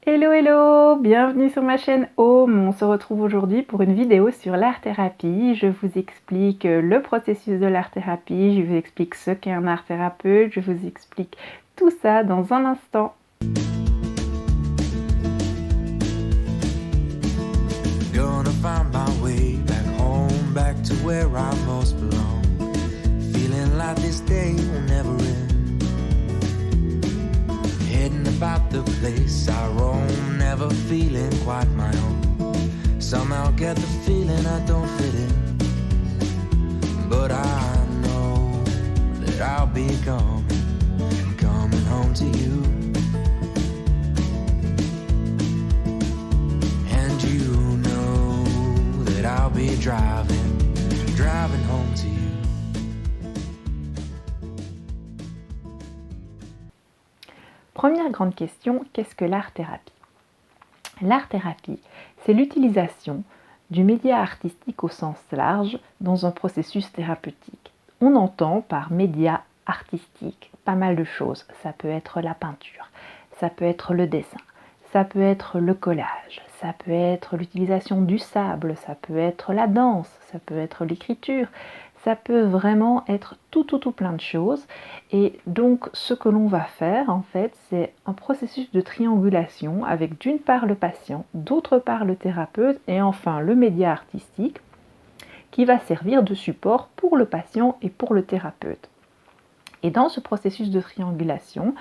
Hello hello, bienvenue sur ma chaîne Home. On se retrouve aujourd'hui pour une vidéo sur l'art-thérapie. Je vous explique le processus de l'art-thérapie, je vous explique ce qu'est un art-thérapeute, je vous explique tout ça dans un instant. Gonna find my way back home, back to where I most belong. Feeling like this day will never end. Heading about the place I roam, never feeling quite my own. Somehow get the feeling I don't fit in, but I know that I'll be coming home to you. And you know that I'll be driving home to you. Première grande question, qu'est-ce que l'art-thérapie? L'art-thérapie, c'est l'utilisation du média artistique au sens large dans un processus thérapeutique. On entend par média artistique pas mal de choses. Ça peut être la peinture, ça peut être le dessin, ça peut être le collage, ça peut être l'utilisation du sable, ça peut être la danse, ça peut être l'écriture, ça peut vraiment être tout plein de choses. Et donc ce que l'on va faire en fait, c'est un processus de triangulation avec d'une part le patient, d'autre part le thérapeute et enfin le média artistique qui va servir de support pour le patient et pour le thérapeute. Et dans ce processus de triangulation,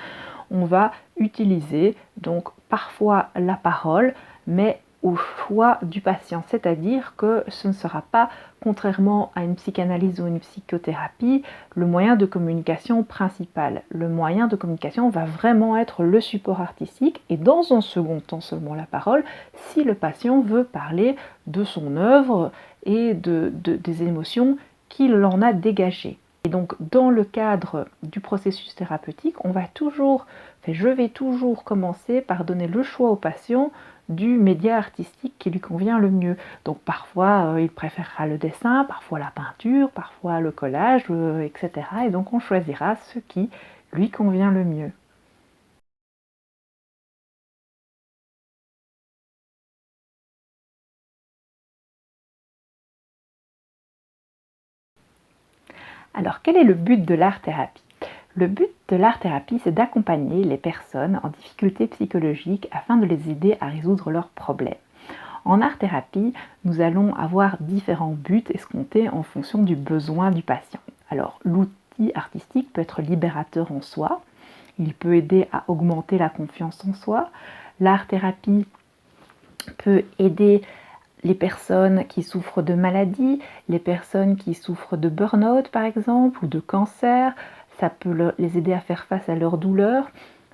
on va utiliser donc parfois la parole, mais au choix du patient, c'est-à-dire que ce ne sera pas, contrairement à une psychanalyse ou une psychothérapie, le moyen de communication principal. Le moyen de communication va vraiment être le support artistique et dans un second temps seulement la parole, si le patient veut parler de son œuvre et des émotions qu'il en a dégagées. Et donc dans le cadre du processus thérapeutique, je vais toujours commencer par donner le choix au patient du média artistique qui lui convient le mieux. Donc parfois il préférera le dessin, parfois la peinture, parfois le collage, etc. Et donc on choisira ce qui lui convient le mieux. Alors quel est le but de l'art-thérapie? Le but de l'art-thérapie, c'est d'accompagner les personnes en difficulté psychologique afin de les aider à résoudre leurs problèmes. En art-thérapie, nous allons avoir différents buts escomptés en fonction du besoin du patient. Alors, l'outil artistique peut être libérateur en soi, il peut aider à augmenter la confiance en soi. L'art-thérapie peut aider les personnes qui souffrent de maladies, les personnes qui souffrent de burn-out par exemple, ou de cancer. Ça peut les aider à faire face à leurs douleurs,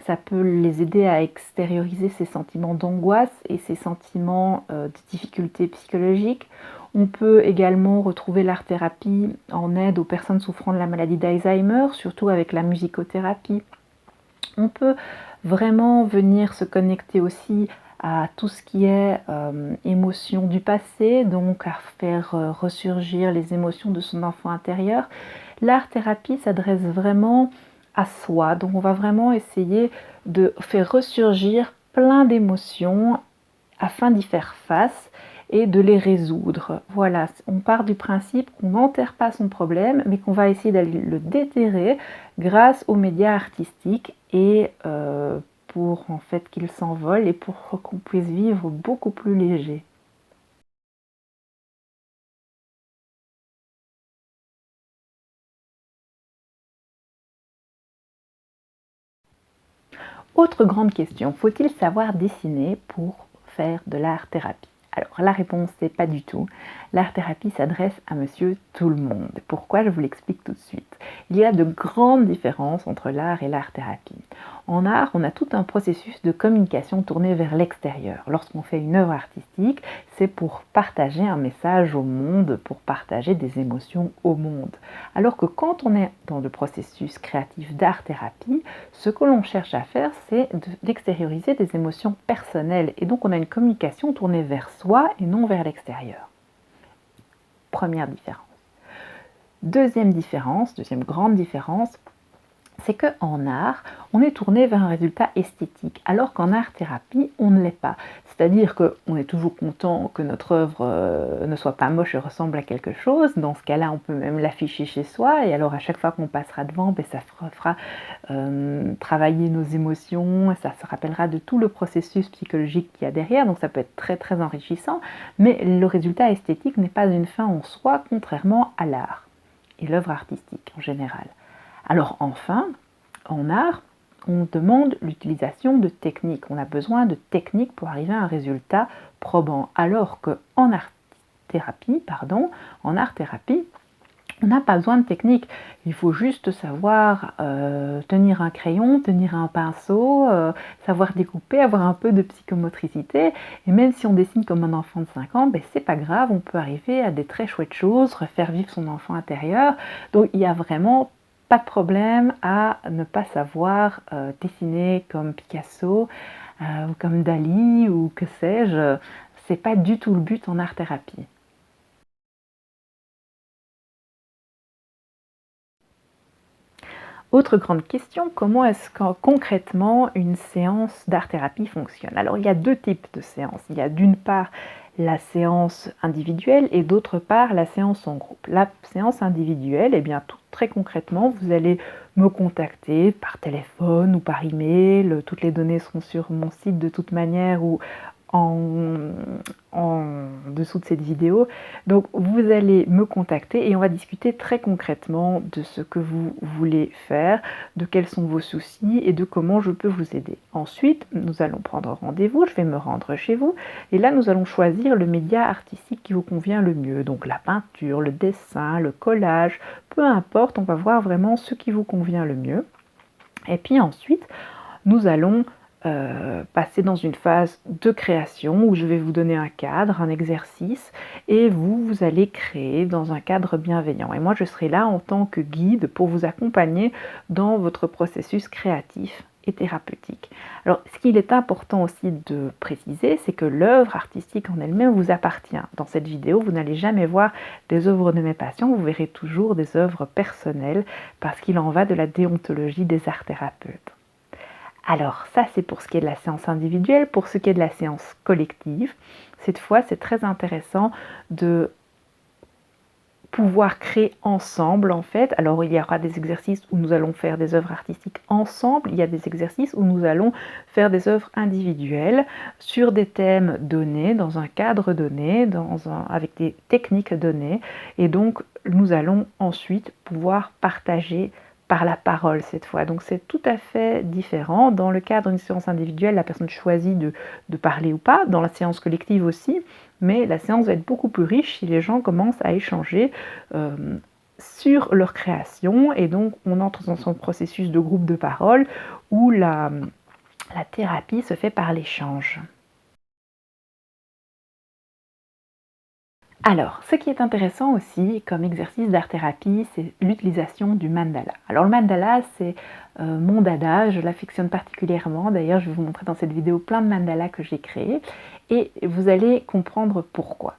ça peut les aider à extérioriser ces sentiments d'angoisse et ces sentiments de difficultés psychologiques. On peut également retrouver l'art-thérapie en aide aux personnes souffrant de la maladie d'Alzheimer, surtout avec la musicothérapie. On peut vraiment venir se connecter aussi à tout ce qui est émotions du passé, donc à faire ressurgir les émotions de son enfant intérieur. L'art-thérapie s'adresse vraiment à soi, donc on va vraiment essayer de faire ressurgir plein d'émotions afin d'y faire face et de les résoudre. Voilà, on part du principe qu'on n'enterre pas son problème, mais qu'on va essayer d'aller le déterrer grâce aux médias artistiques et pour en fait qu'il s'envole et pour qu'on puisse vivre beaucoup plus léger. Autre grande question, faut-il savoir dessiner pour faire de l'art-thérapie? Alors la réponse c'est pas du tout. L'art-thérapie s'adresse à monsieur tout le monde. Pourquoi? Je vous l'explique tout de suite. Il y a de grandes différences entre l'art et l'art-thérapie. En art, on a tout un processus de communication tourné vers l'extérieur. Lorsqu'on fait une œuvre artistique, c'est pour partager un message au monde, pour partager des émotions au monde. Alors que quand on est dans le processus créatif d'art-thérapie, ce que l'on cherche à faire, c'est d'extérioriser des émotions personnelles. Et donc on a une communication tournée vers soi et non vers l'extérieur. Première différence. Deuxième grande différence, c'est qu'en art, on est tourné vers un résultat esthétique, alors qu'en art-thérapie, on ne l'est pas. C'est-à-dire qu'on est toujours content que notre œuvre ne soit pas moche et ressemble à quelque chose. Dans ce cas-là, on peut même l'afficher chez soi, et alors à chaque fois qu'on passera devant, ça fera travailler nos émotions, ça se rappellera de tout le processus psychologique qu'il y a derrière, donc ça peut être très très enrichissant, mais le résultat esthétique n'est pas une fin en soi, contrairement à l'art et l'œuvre artistique en général. Alors enfin, en art, on demande l'utilisation de techniques. On a besoin de techniques pour arriver à un résultat probant. Alors qu'en art-thérapie, on n'a pas besoin de technique. Il faut juste savoir tenir un crayon, tenir un pinceau, savoir découper, avoir un peu de psychomotricité. Et même si on dessine comme un enfant de 5 ans, c'est pas grave, on peut arriver à des très chouettes choses, refaire vivre son enfant intérieur. Donc il y a vraiment pas de problème à ne pas savoir dessiner comme Picasso ou comme Dali ou que sais-je. C'est pas du tout le but en art-thérapie. Autre grande question, comment est-ce que concrètement une séance d'art-thérapie fonctionne? Alors il y a deux types de séances. Il y a d'une part la séance individuelle et d'autre part la séance en groupe. La séance individuelle, très concrètement, vous allez me contacter par téléphone ou par email. Toutes les données seront sur mon site de toute manière ou en dessous de cette vidéo. Donc vous allez me contacter et on va discuter très concrètement de ce que vous voulez faire, de quels sont vos soucis et de comment je peux vous aider. Ensuite, nous allons prendre rendez-vous, je vais me rendre chez vous et là nous allons choisir le média artistique qui vous convient le mieux. Donc la peinture, le dessin, le collage, peu importe, on va voir vraiment ce qui vous convient le mieux. Et puis ensuite, nous allons passer dans une phase de création où je vais vous donner un cadre, un exercice et vous allez créer dans un cadre bienveillant. Et moi, je serai là en tant que guide pour vous accompagner dans votre processus créatif et thérapeutique. Alors, ce qu'il est important aussi de préciser, c'est que l'œuvre artistique en elle-même vous appartient. Dans cette vidéo, vous n'allez jamais voir des œuvres de mes patients, vous verrez toujours des œuvres personnelles parce qu'il en va de la déontologie des arts thérapeutes. Alors ça c'est pour ce qui est de la séance individuelle. Pour ce qui est de la séance collective, cette fois c'est très intéressant de pouvoir créer ensemble en fait. Alors il y aura des exercices où nous allons faire des œuvres artistiques ensemble, il y a des exercices où nous allons faire des œuvres individuelles sur des thèmes donnés, dans un cadre donné, avec des techniques données et donc nous allons ensuite pouvoir partager par la parole cette fois. Donc c'est tout à fait différent. Dans le cadre d'une séance individuelle, la personne choisit de parler ou pas, dans la séance collective aussi, mais la séance va être beaucoup plus riche si les gens commencent à échanger sur leur création et donc on entre dans son processus de groupe de parole où la thérapie se fait par l'échange. Alors, ce qui est intéressant aussi comme exercice d'art-thérapie, c'est l'utilisation du mandala. Alors le mandala, c'est mon dada, je l'affectionne particulièrement. D'ailleurs, je vais vous montrer dans cette vidéo plein de mandalas que j'ai créés et vous allez comprendre pourquoi.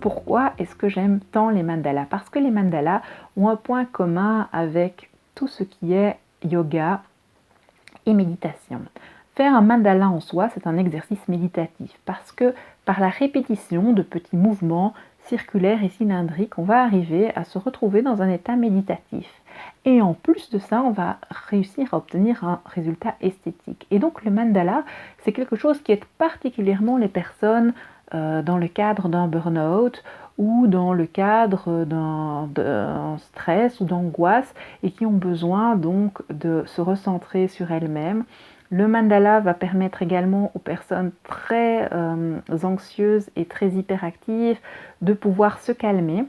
Pourquoi est-ce que j'aime tant les mandalas? Parce que les mandalas ont un point commun avec tout ce qui est yoga et méditation. Faire un mandala en soi, c'est un exercice méditatif parce que par la répétition de petits mouvements circulaires et cylindriques, on va arriver à se retrouver dans un état méditatif. Et en plus de ça, on va réussir à obtenir un résultat esthétique. Et donc le mandala, c'est quelque chose qui aide particulièrement les personnes dans le cadre d'un burn-out ou dans le cadre d'un stress ou d'angoisse et qui ont besoin donc de se recentrer sur elles-mêmes. Le mandala va permettre également aux personnes très anxieuses et très hyperactives de pouvoir se calmer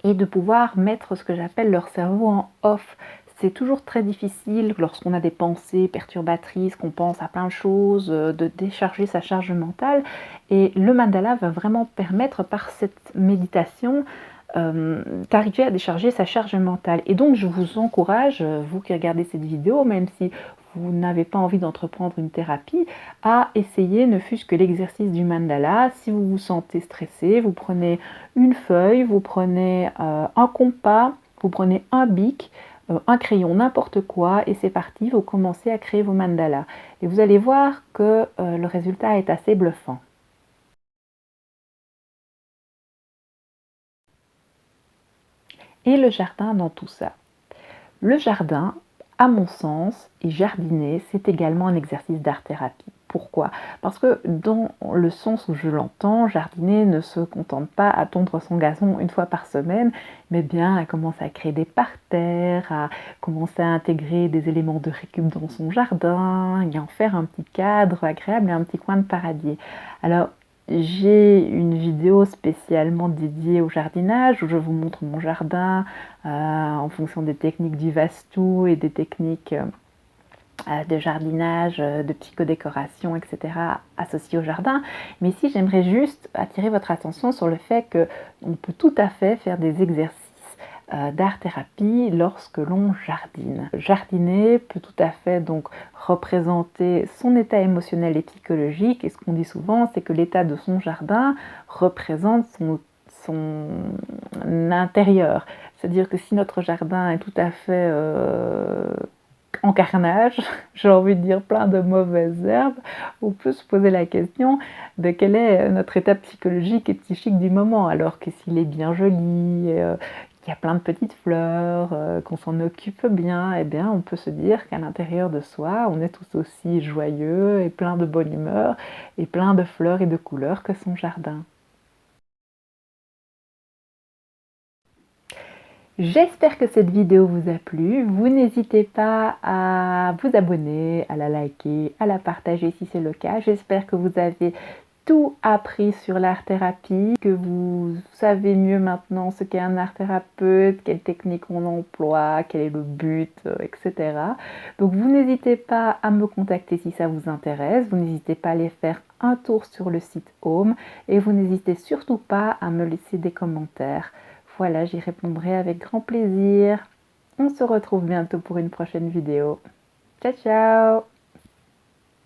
et de pouvoir mettre ce que j'appelle leur cerveau en off, c'est toujours très difficile lorsqu'on a des pensées perturbatrices, qu'on pense à plein de choses, de décharger sa charge mentale. Et le mandala va vraiment permettre par cette méditation d'arriver à décharger sa charge mentale. Et donc je vous encourage, vous qui regardez cette vidéo, même si vous n'avez pas envie d'entreprendre une thérapie, à essayer ne fût-ce que l'exercice du mandala. Si vous vous sentez stressé, vous prenez une feuille, vous prenez un compas, vous prenez un bic, un crayon, n'importe quoi, et c'est parti, vous commencez à créer vos mandalas. Et vous allez voir que le résultat est assez bluffant. Et le jardin dans tout ça. Le jardin, à mon sens, et jardiner, c'est également un exercice d'art-thérapie. Pourquoi? Parce que dans le sens où je l'entends, jardiner ne se contente pas à tondre son gazon une fois par semaine, mais bien à commencer à créer des parterres, à commencer à intégrer des éléments de récup dans son jardin, et en faire un petit cadre agréable et un petit coin de paradis. Alors, j'ai une vidéo spécialement dédiée au jardinage où je vous montre mon jardin en fonction des techniques du Vastu et des techniques de jardinage, de psychodécoration, etc. associées au jardin. Mais ici, j'aimerais juste attirer votre attention sur le fait qu'on peut tout à fait faire des exercices d'art-thérapie lorsque l'on jardine. Jardiner peut tout à fait donc représenter son état émotionnel et psychologique, et ce qu'on dit souvent, c'est que l'état de son jardin représente son intérieur. C'est-à-dire que si notre jardin est tout à fait en carnage, j'ai envie de dire plein de mauvaises herbes, on peut se poser la question de quel est notre état psychologique et psychique du moment, alors que s'il est bien joli, qu'il y a plein de petites fleurs, qu'on s'en occupe bien, eh bien on peut se dire qu'à l'intérieur de soi, on est tout aussi joyeux et plein de bonne humeur et plein de fleurs et de couleurs que son jardin. J'espère que cette vidéo vous a plu. Vous n'hésitez pas à vous abonner, à la liker, à la partager si c'est le cas. J'espère que vous avez tout appris sur l'art-thérapie, que vous savez mieux maintenant ce qu'est un art-thérapeute, quelle technique on emploie, quel est le but, etc. Donc vous n'hésitez pas à me contacter si ça vous intéresse. Vous n'hésitez pas à aller faire un tour sur le site Home et vous n'hésitez surtout pas à me laisser des commentaires. Voilà, j'y répondrai avec grand plaisir. On se retrouve bientôt pour une prochaine vidéo. Ciao, ciao!